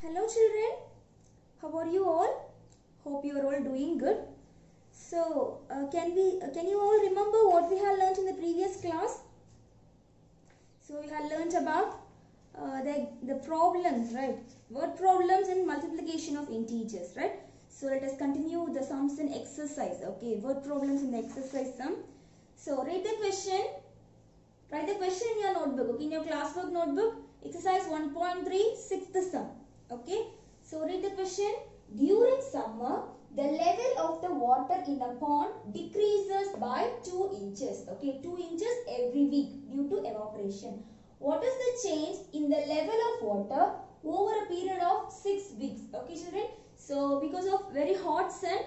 Hello children, how are you all? Hope you are all doing good. So, can you all remember what we had learnt in the previous class? So, we had learnt about the problems, right? Word problems and multiplication of integers, right? So, let us continue the sums and exercise, okay? Word problems in the exercise sum. So, write the question in your notebook, okay? In your classwork notebook, exercise 1.3, sixth sum. Okay, so read the question. During summer, the level of the water in the pond decreases by 2 inches. Okay, 2 inches every week due to evaporation. What is the change in the level of water over a period of 6 weeks? Okay, children. So, because of very hot sun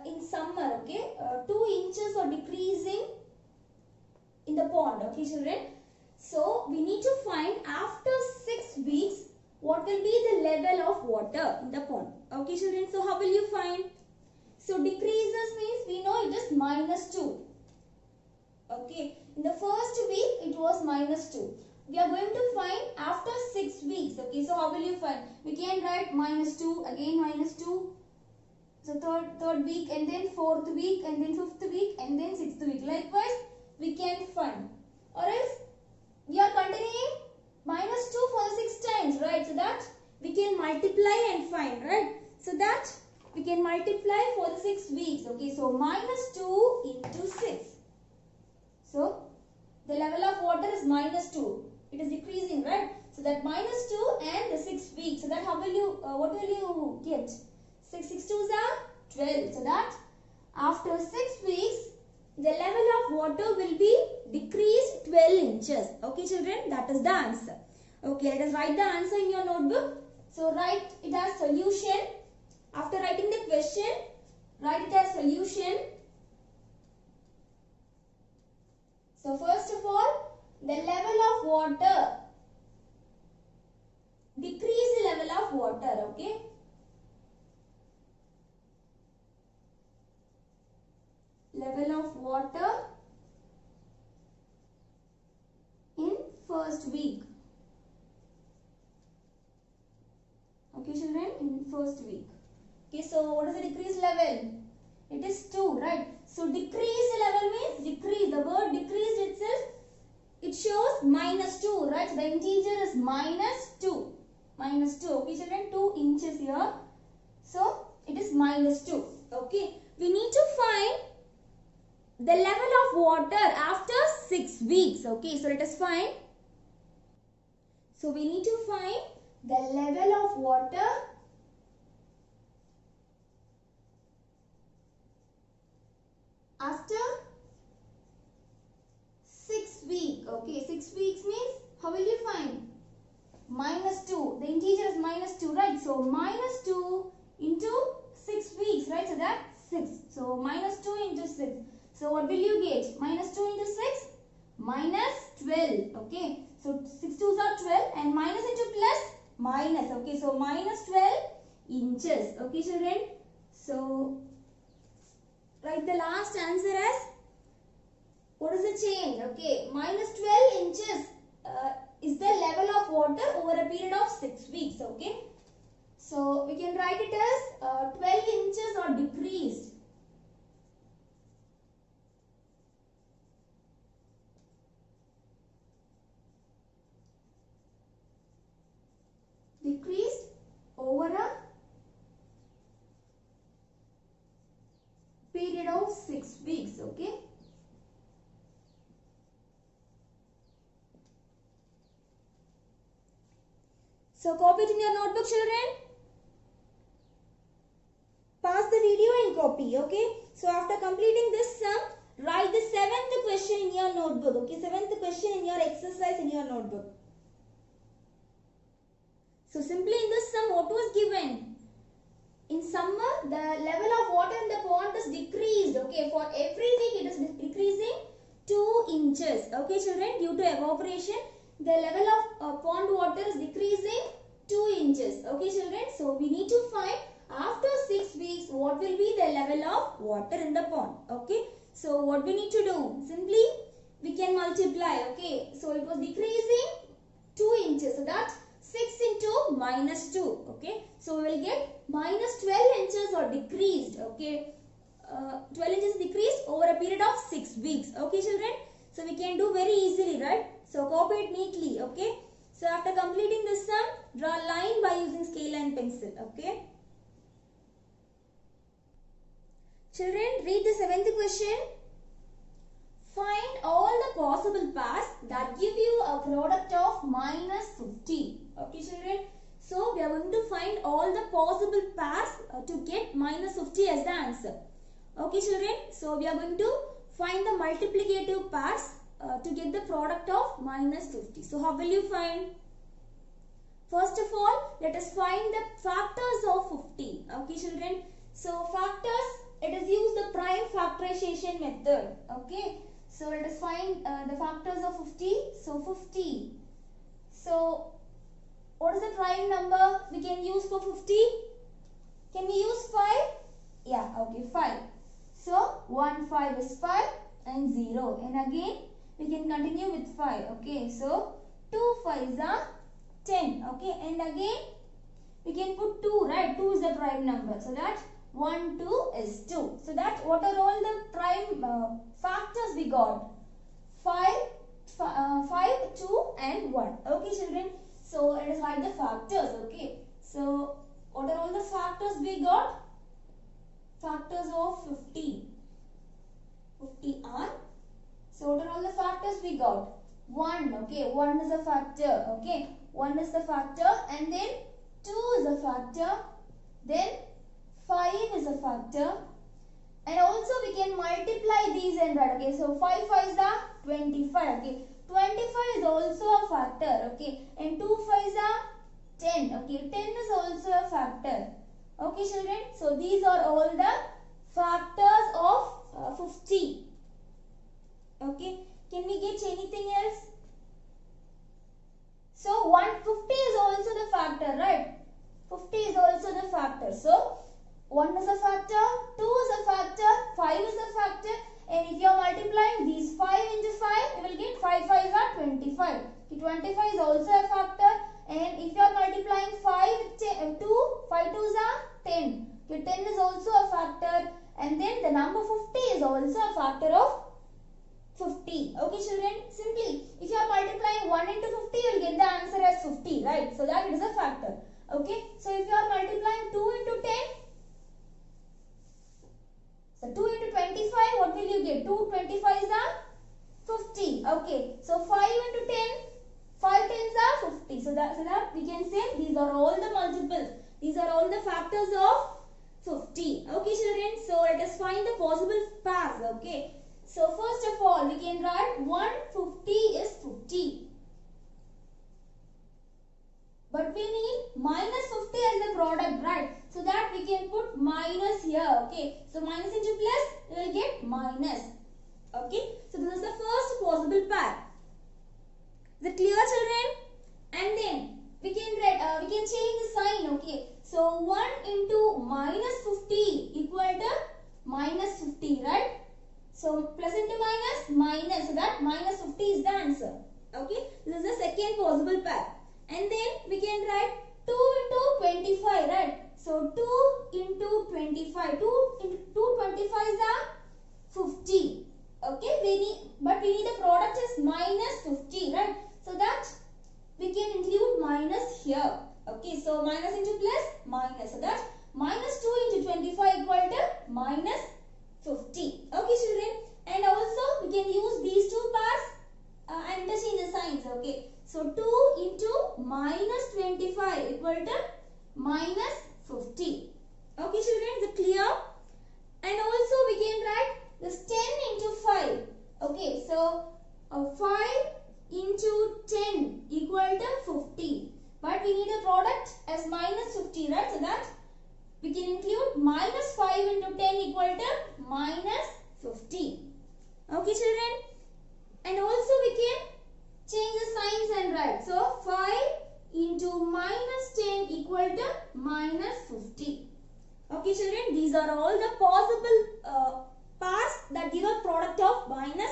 in summer, okay, 2 inches are decreasing in the pond. Okay, children. So, we need to find after 6 weeks what will be the level of water in the pond. Okay, children. So, how will you find? So, decreases means we know it is -2. Okay. In the first week, it was -2. We are going to find after 6 weeks. Okay. So, how will you find? We can write -2, again -2. So, third week and then fourth week and then fifth week and then sixth week. Likewise, we can find. Or else, we are continuing -2 for 6 times, right? So that we can multiply and find, right? So that we can multiply for the 6 weeks. Okay, so -2 into 6. So the level of water is -2. It is decreasing, right? So that -2 and the 6 weeks. So that how will you, what will you get? 6 2s are 12. So that after 6 weeks, the level of water will be decreased 12 inches. Okay, children, that is the answer. Okay, let us write the answer in your notebook. So, write it as solution. After writing the question, write it as solution. So, first of all, the level of water. Decrease the level of water, okay? Level of water in first week. Okay, children, in first week. Okay, so what is the decreased level? It is 2, right? So decrease level means decrease. The word decrease itself, it shows -2, right? So the integer is -2. -2. Okay, children, 2 inches here. So it is -2. Okay, we need to find the level of water after 6 weeks. Okay, so let us find. So we need to find the level of water after 6 weeks. Okay, 6 weeks means how will you find? -2. The integer is -2, right? So -2 into 6 weeks, right? So that's 6. So -2 into 6. So what will you get? -2 into 6? -12. Okay. So 6 2s are 12 and minus into plus minus. Okay. So -12 inches. Okay, children. So write the last answer as what is the change? Okay. -12 inches is the level of water over a period of 6 weeks. Okay. So we can write it as 12 inches or decreased. Decreased over a period of 6 weeks. Okay. So copy it in your notebook, children. Pause the video and copy. Okay. So after completing this sum, write the 7th question in your notebook. Okay. 7th question in your exercise in your notebook. So simply in this sum, what was given? In summer, the level of water in the pond is decreased. Okay, for every week it is decreasing 2 inches. Okay, children, due to evaporation, the level of pond water is decreasing 2 inches. Okay, children, so we need to find after 6 weeks what will be the level of water in the pond. Okay, so what we need to do? Simply we can multiply. Okay, so it was decreasing 2 inches. So that 6 into minus 2. Okay, so we will get minus 12 inches or decreased. Okay, 12 inches decreased over a period of 6 weeks. Okay, children, so we can do very easily, right? So copy it neatly. Okay, so after completing this sum, draw a line by using scale and pencil. Okay, children, read the 7th question. Find all the possible pairs that give you a product of minus 50. Okay, children. So we are going to find all the possible pairs to get minus 50 as the answer. Okay, children. So we are going to find the multiplicative pairs to get the product of minus 50. So how will you find? First of all, let us find the factors of 50. Okay, children. So factors, it is use the prime factorization method. Okay. So let us find the factors of 50. So 50. So what is the prime number we can use for 50? Can we use 5? Yeah, okay, 5. So 1 5 is 5 and 0. And again we can continue with 5. Okay, so 2 5s are 10. Okay, and again we can put 2, right? 2 is the prime number. So that 1 2 is 2. So that what are all the prime factors we got? 5, 2 and 1. Okay, children. So let us write the factors. Okay. So what are all the factors we got? Factors of 50. 50 are. So what are all the factors we got? 1. Okay. 1 is a factor. Okay. 1 is the factor, and then 2 is a factor. Then 5 is a factor. And also we can multiply these and write. Okay, so 5 5s are 25. Okay, 25 is also a factor. Okay, and 2 5s are 10. Okay, 10 is also a factor. Okay, children. So these are all the factors of 50. Okay, can we get anything else? So 150 is also the factor, right? 50 is also the factor. So 1 is a factor, 2 is a factor, 5 is a factor, and if you are multiplying these 5 into 5, you will get 5 5s are 25. Okay, 25 is also a factor, and if you are multiplying 5 with 2, 5 2s are 10. Okay, 10 is also a factor, and then the number 50 is also a factor of 50. Okay, children, simply if you are multiplying 1 into 50, you will get the answer as 50, right? So that it is a factor. Okay, so if you are multiplying 2 into 10, so 2 into 25, what will you get? 2 25s are 50. Okay, so 5 into 10, 5 10s are 50. So that we can say these are all the multiples. These are all the factors of 50. Okay, children. So let us find the possible pairs. Okay. So first of all, we can write 150 is 50. But we need minus 50 as the product, right? So that we can put minus here. Okay. So minus into plus, we will get minus. Okay. So this is the first possible pair. Is it clear, children? And then we can change the sign. Okay. So 1 into minus 50 equal to minus 50, right? So plus into minus, minus. So that minus 50 is the answer. Okay. This is the second possible pair. And then we can write 2 into 25, right? So 2 into 25. 2 into 25 is 50. Okay, but we need the product is minus 50, right? So that we can include minus here. Okay, so minus into plus, minus. So that minus 2 into 25 equal to minus 50. Okay, children. And also we can use these two pairs and interchange the signs. Okay. So 2 into minus 25 equal to minus 50. Okay, children, is it clear? And also we can write this 10 into 5. Okay, so 5 into 10 equal to 50. But we need a product as minus 50, right? So that we can include minus 5 into 10 equal to minus 50. Okay, children. And also we can change the signs and write. So 5 into minus 10 equal to minus 50. Okay, children. These are all the possible pairs that give a product of minus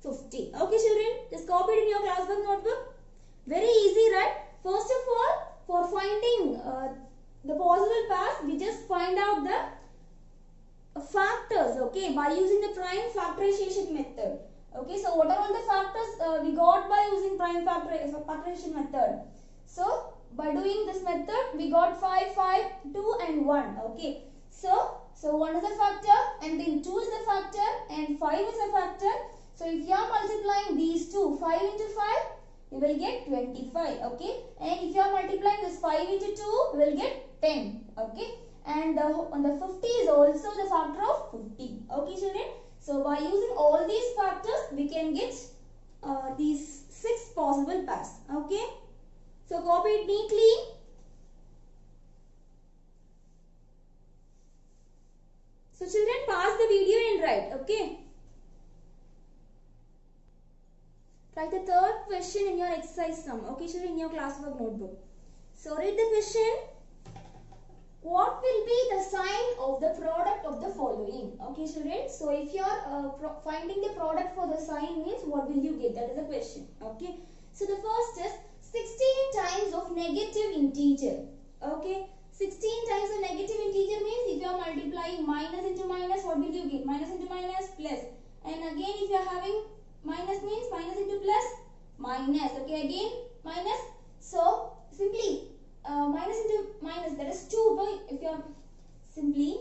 50. Okay, children. Just copy it in your classwork notebook. Very easy, right? First of all, for finding the possible pairs, we just find out the factors, okay, by using the prime factorization method. Okay, so what are all the factors we got by using prime factorization method? So by doing this method, we got 5, 5, 2 and 1. Okay, so 1 is a factor and then 2 is a factor and 5 is a factor. So if you are multiplying these two, 5 into 5, you will get 25. Okay, and if you are multiplying this 5 into 2, you will get 10. Okay, and the 50 is also the factor of 50. Okay, children. So by using all these factors, we can get these 6 possible pairs. Okay. So copy it neatly. So children, pause the video and write. Okay. Write the third question in your exercise sum. Okay, children, in your classwork notebook. So read the question. What will be the sign of the product of the following? Okay, children. So if you are finding the product for the sign means what will you get? That is the question. Okay. So the first is 16 times of negative integer. Okay. 16 times of negative integer means if you are multiplying minus into minus, what will you get? Minus into minus, plus. And again, if you are having minus means minus into plus, minus. Okay, again minus. So simply minus into minus, that is 2. But if you are simply,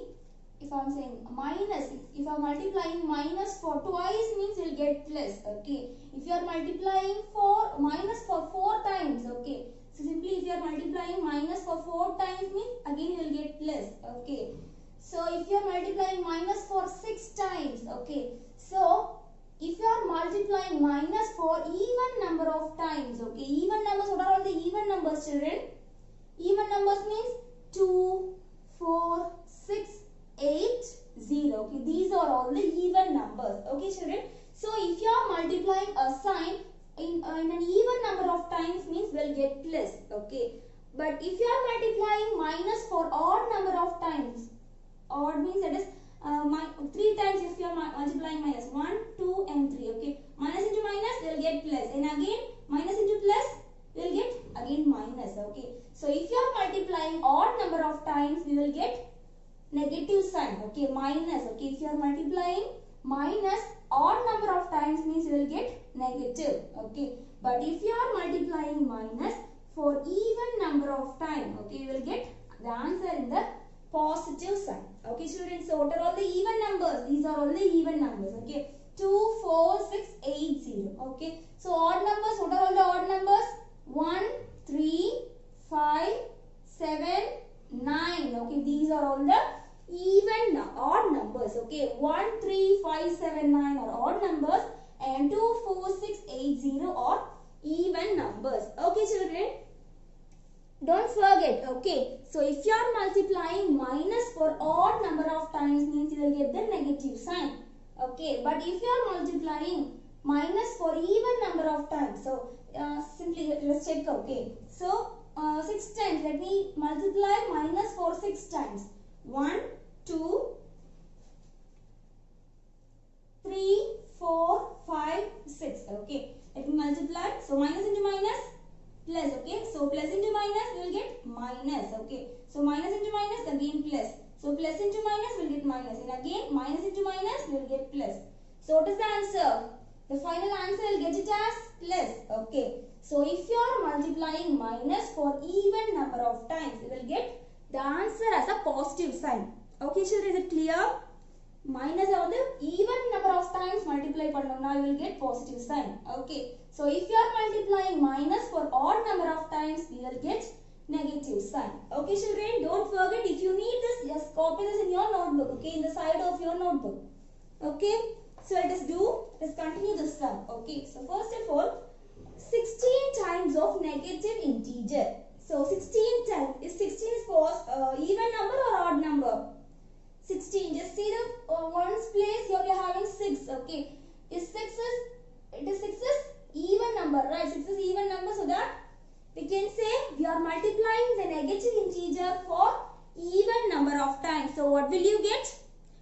if I am saying minus, if I am multiplying minus for twice means you will get plus. Okay, if you are multiplying for minus for 4 times, okay, so simply if you are multiplying minus for 4 times means again you will get plus. Okay, so if you are multiplying minus for 6 times, okay, so if you are multiplying minus for even number of times, okay, even numbers, what are all the even numbers, children? Even numbers means 2, 4, 6, 8, 0. Okay, these are all the even numbers. Okay, children. So if you are multiplying a sign in an even number of times means we'll get plus. Okay, but if you are multiplying minus for odd number of times, odd means that is 3 times. If you are multiplying minus 1, 2 and 3. Okay, minus into minus we will get plus, and again minus into plus we will get again minus. Okay, so if you are multiplying odd number of times we will get negative sign. Okay, minus. Okay, if you are multiplying minus odd number of times means you will get negative. Okay, but if you are multiplying minus for even number of time, okay, you will get the answer in the positive sign. Okay, children. So what are all the even numbers? These are all the even numbers. Okay, 2, 4, 6, 8, 0. Okay, so odd numbers. What are all the odd numbers? 1, 3, 5, 7, 9. Okay, these are all the even odd numbers. Okay, 1, 3, 5, 7, 9 are odd numbers, and 2, 4, 6, 8, 0 are even numbers. Okay, children, don't forget. Okay, so if you are multiplying minus for odd number of times means you will get the negative sign. Okay, but if you are multiplying minus for even number of times, so simply let's check. Okay, so 6 times, let me multiply minus for 6 times. 1, 2, 3, 4, 5, 6. Okay, let me multiply. So minus into minus, plus. Okay, so plus into minus we will get minus. Okay, so minus into minus again plus. So plus into minus we will get minus, and again minus into minus we will get plus. So what is the answer? The final answer will get it as plus. Okay, so if you are multiplying minus for even number of times, you will get the answer as a positive sign. Okay, children, is it clear? Minus on the even number of times multiply now you will get positive sign. Okay, so if you are multiplying minus for odd number of times, you will get negative sign. Okay, children, don't forget, if you need this, just copy this in your notebook. Okay, in the side of your notebook. Okay, so let us continue this sum. Okay, so first of all, 16 times of negative integer. So 16 times, is 16 is for even number or odd number? 16, just see the ones place here we are having 6. Okay, is 6 is even number, right? 6 is even number, so that we can say we are multiplying the negative integer for even number of times. So what will you get?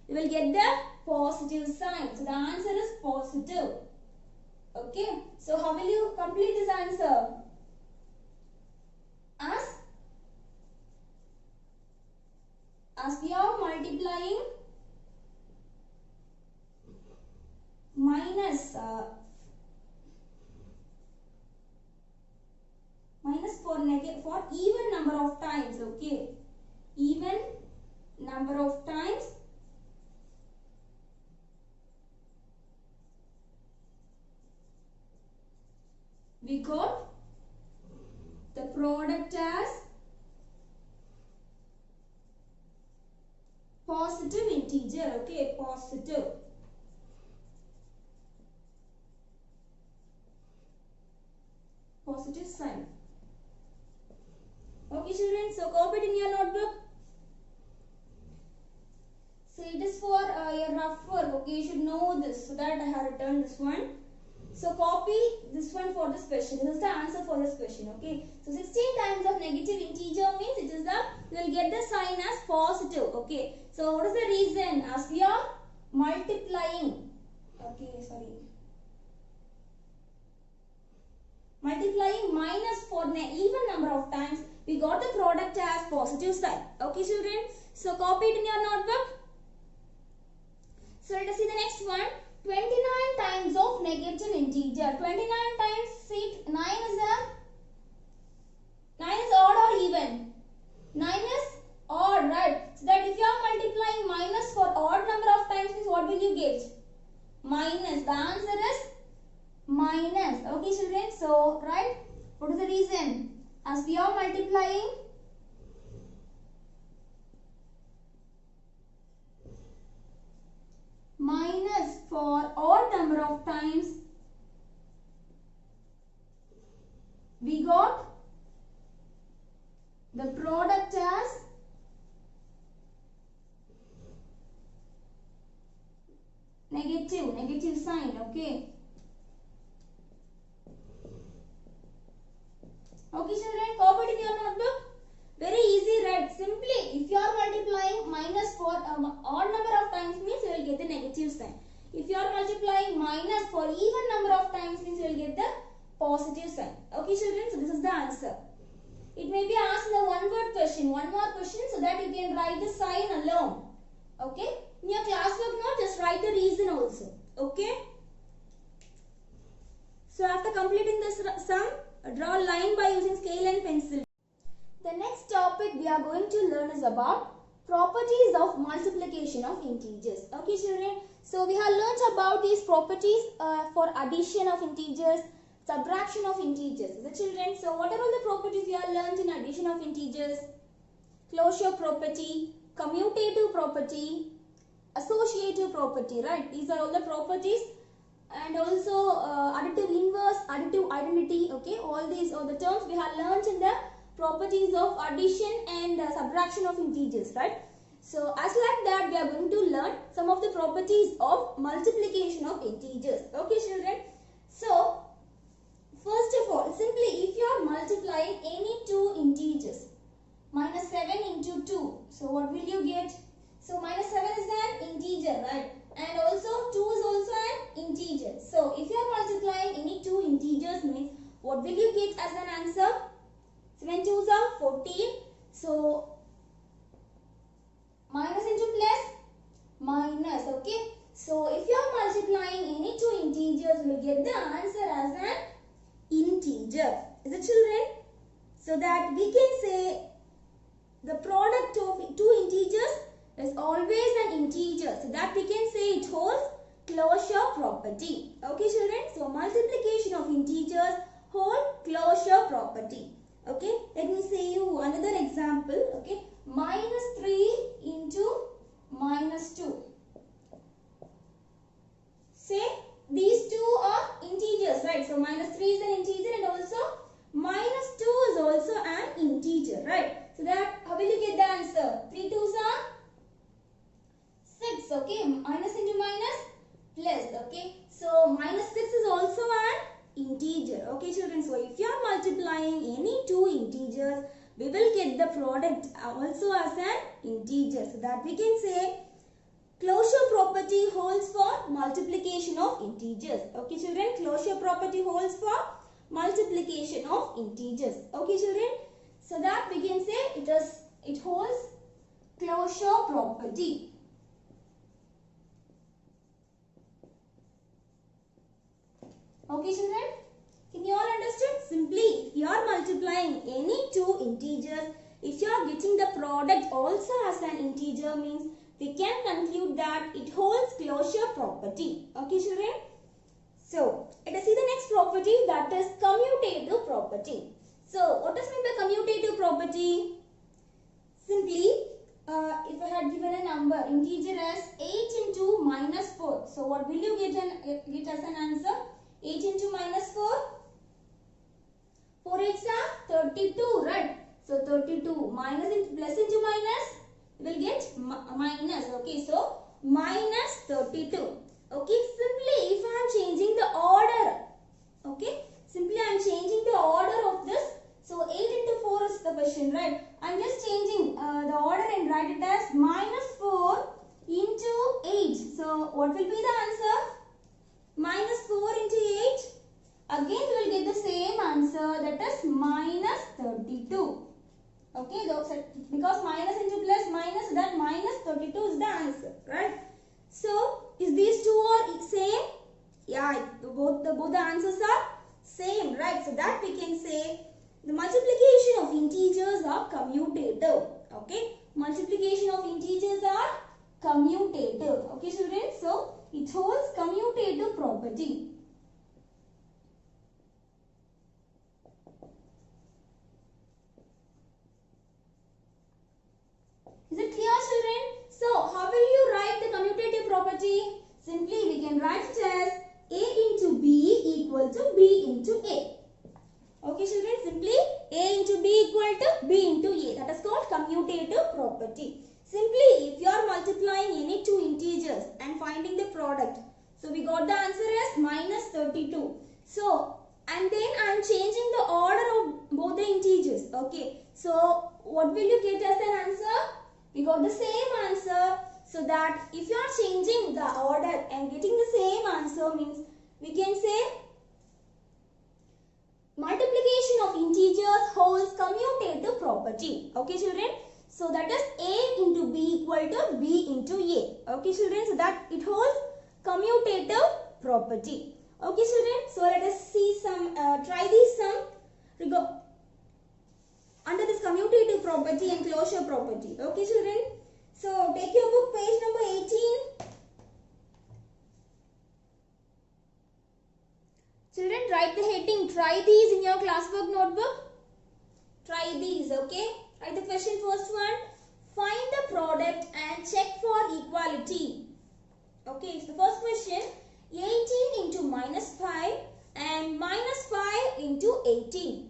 You will get the positive sign. So the answer is positive. Okay, so how will you complete this answer? as we are multiplying minus for even number of times, okay, even number of times we got the product as positive integer, okay, positive sign. Okay children, so copy it in your notebook. So it is for your rough work, okay, you should know this, so that I have written this one. So copy this one for this question. This is the answer for this question, okay. So 16 times of negative integer means it is the, you will get the sign as positive, okay. So what is the reason? As we are multiplying, okay, sorry, multiplying minus for even number of times, we got the product as positive sign, okay children. So copy it in your notebook. So let us see the next one. 29 times of negative integer. 29 times, see, 9 is odd or even? 9 is odd, right? So that if you are multiplying minus for odd number of times, means what will you get? Minus. The answer is minus. Okay children, so right, what is the reason? As we are multiplying minus for odd number of times, we got the product as negative sign, okay. Okay children, copy it in your notebook. Very easy, right? Simply, if you are multiplying minus for odd number of times means you will get the negative sign. If you are multiplying minus for even number of times means you will get the positive sign. Okay children, so this is the answer. It may be asked in the one word question, one more question, so that you can write the sign alone. Okay? In your classwork note, just write the reason also. Okay? So after completing this sum, draw a line by using scale and pencil. The next topic we are going to learn is about properties of multiplication of integers. Okay children, so we have learnt about these properties for addition of integers, subtraction of integers. The children, so what are all the properties we have learnt in addition of integers? Closure property, commutative property, associative property, right? These are all the properties, and also additive inverse, additive identity, okay? All these are the terms we have learnt in the properties of addition and subtraction of integers, right? So as like that, we are going to learn some of the properties of multiplication of integers. Okay children, so first of all, simply if you are multiplying any two integers, minus 7 into 2, so what will you get? So minus 7 is an integer, right? And also 2 is also an integer. So if you are multiplying any two integers means what will you get as an answer? 7 2s are 14. So minus into plus, minus, okay. So if you are multiplying any two integers, you will get the answer as an integer. Is it children? So that we can say the product of two integers is always an integer. So that we can say it holds closure property. Okay children? So multiplication of integers hold closure property. Okay, let me say you another example. Okay, minus 3 into minus 2. Say these two are integers, right? So minus 3 is an integer and also minus 2 is also an integer, right? So that how will you get the answer? 3 2s are 6, okay? Minus into minus plus, okay? So minus 6 is also an integer. Okay children, so if you are multiplying any two integers, we will get the product also as an integer. So that we can say closure property holds for multiplication of integers. Okay children, closure property holds for multiplication of integers. Okay children, So that we can say it holds closure property. Okay children, can you all understand? Simply if you are multiplying any two integers, if you are getting the product also as an integer, means we can conclude that it holds closure property. Okay children. So let us see the next property, that is commutative property. So what does mean by commutative property? Simply if I had given a number integer as 8 into minus 4. So what will you get as an answer? 8 into minus 4. 4 8s are 32, right? So 32 minus into plus into minus, you will get minus. Okay, so minus 32. Okay, simply if I am changing the order, okay, simply I am changing the order of this. So 8 into 4 is the question, right? I am just changing the order and write it as minus 4 into 8. So what will be the answer? Minus 4 into 8. Again we will get the same answer, that is minus 32. Okay, because minus into plus minus, that minus 32 is the answer, right? So is these two are same? Yeah, both the answers are same, right? So that we can say the multiplication of integers are commutative. Okay, multiplication of integers are commutative. Okay children, so it holds commutative property. Is it clear children? So how will you write the commutative property? Simply we can write it as A into B equal to B into A. Okay children, simply A into B equal to B into A. That is called commutative property. Simply if you are multiplying any two integers and finding the product. So we got the answer as minus 32. So and then I am changing the order of both the integers. Okay. So what will you get as an answer? We got the same answer. So that if you are changing the order and getting the same answer, means we can say multiplication of integers holds commutative property. Okay children. So that is A into B equal to B into A. Okay children. So that it holds commutative property. Okay children. So let us see some, try these some under this commutative property and closure property. Okay children. So take your book, page number 18. Children, write the heading. Try these in your classwork notebook. Try these, okay? Write the question, first one. Find the product and check for equality. Okay, so the first question. 18 into minus 5 and minus 5 into 18.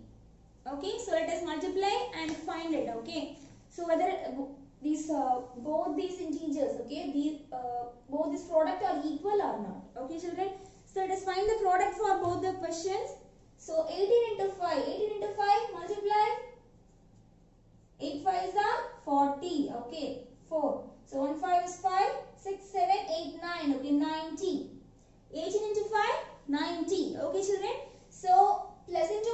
Okay, so let us multiply and find it, okay? So whether these both these integers, okay, both this product are equal or not. Okay children, so let us find the product for both the questions. So 18 into 5, 18 into 5 multiply, 8 5 is 40, okay, 4. So 1 5 is 5, 6 7 8 9, okay, 90. 18 into 5, 90, okay children. So plus into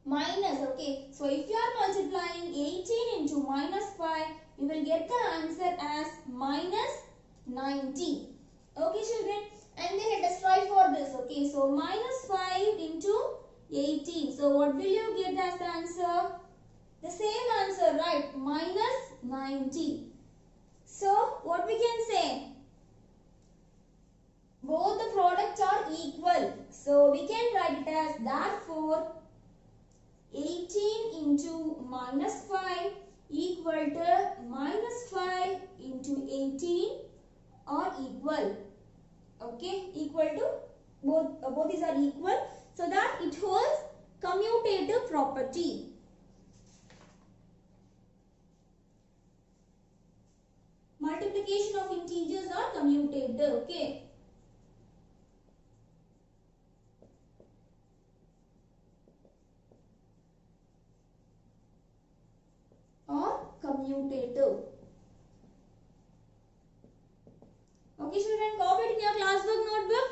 minus, okay. So if you are multiplying 18 into minus 5, you will get the answer as minus 90. Okay children. And then let us try for this, okay. So minus 5 into 18. So what will you get as the answer? The same answer, right? Minus 90. So what we can say? Both the products are equal. So we can write it as therefore 18 into minus 5 equal to minus 5 into 18 are equal. Okay, equal to both these are equal. So that it holds commutative property. Multiplication of integers are commutative. Okay. Or commutative. Okay children, copy it in your classwork notebook.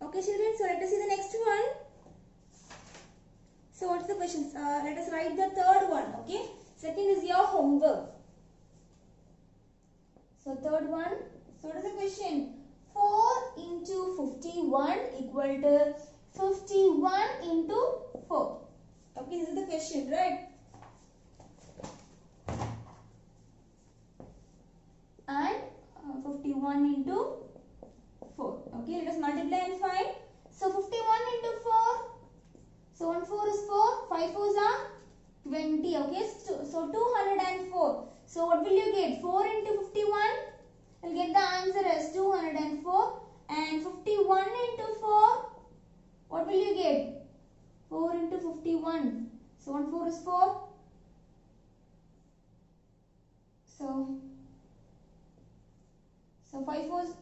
Okay children, so let us see the next one. So what's the question? Let us write the third one. Okay. Second is your homework. So third one. So what is the question? 4 into 51 equal to 51 into 4. Okay, this is the question, right? And 51 into 4. Okay, let us multiply and find. So 51 into 4. So 1 4 is 4. 5 4s are 20. Okay, so 204. So what will you get? 4 into 51. You'll get the answer as 204. And 51 into 4. What will you get? 4 into 51. So 1 4 is 4. So 5 4 is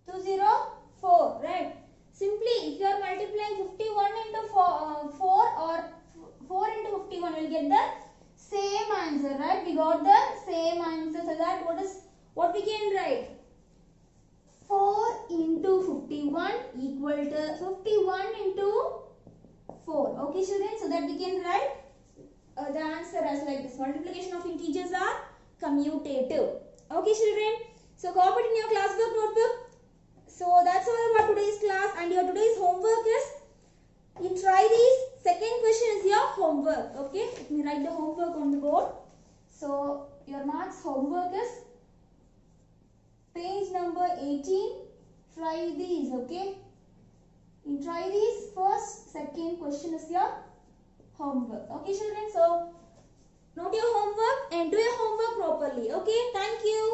204, right? Simply, if you are multiplying 51 into 4 or 4 into 51, you will get the same answer, right? We got the same answer. So that what we can write? 4 into 51 equal to 51 into 4. Okay, children. So that we can write the answer as like this. Multiplication of integers are commutative. Okay, children. So copy it in your classwork notebook. So that's all about today's class, and your today's homework is, you try these. Second question is your homework. Okay, let me write the homework on the board. So your maths homework is page number 18. Try these. Okay, you try these. First, second question is your homework. Okay, children. So note your homework and do your homework properly. Okay, thank you.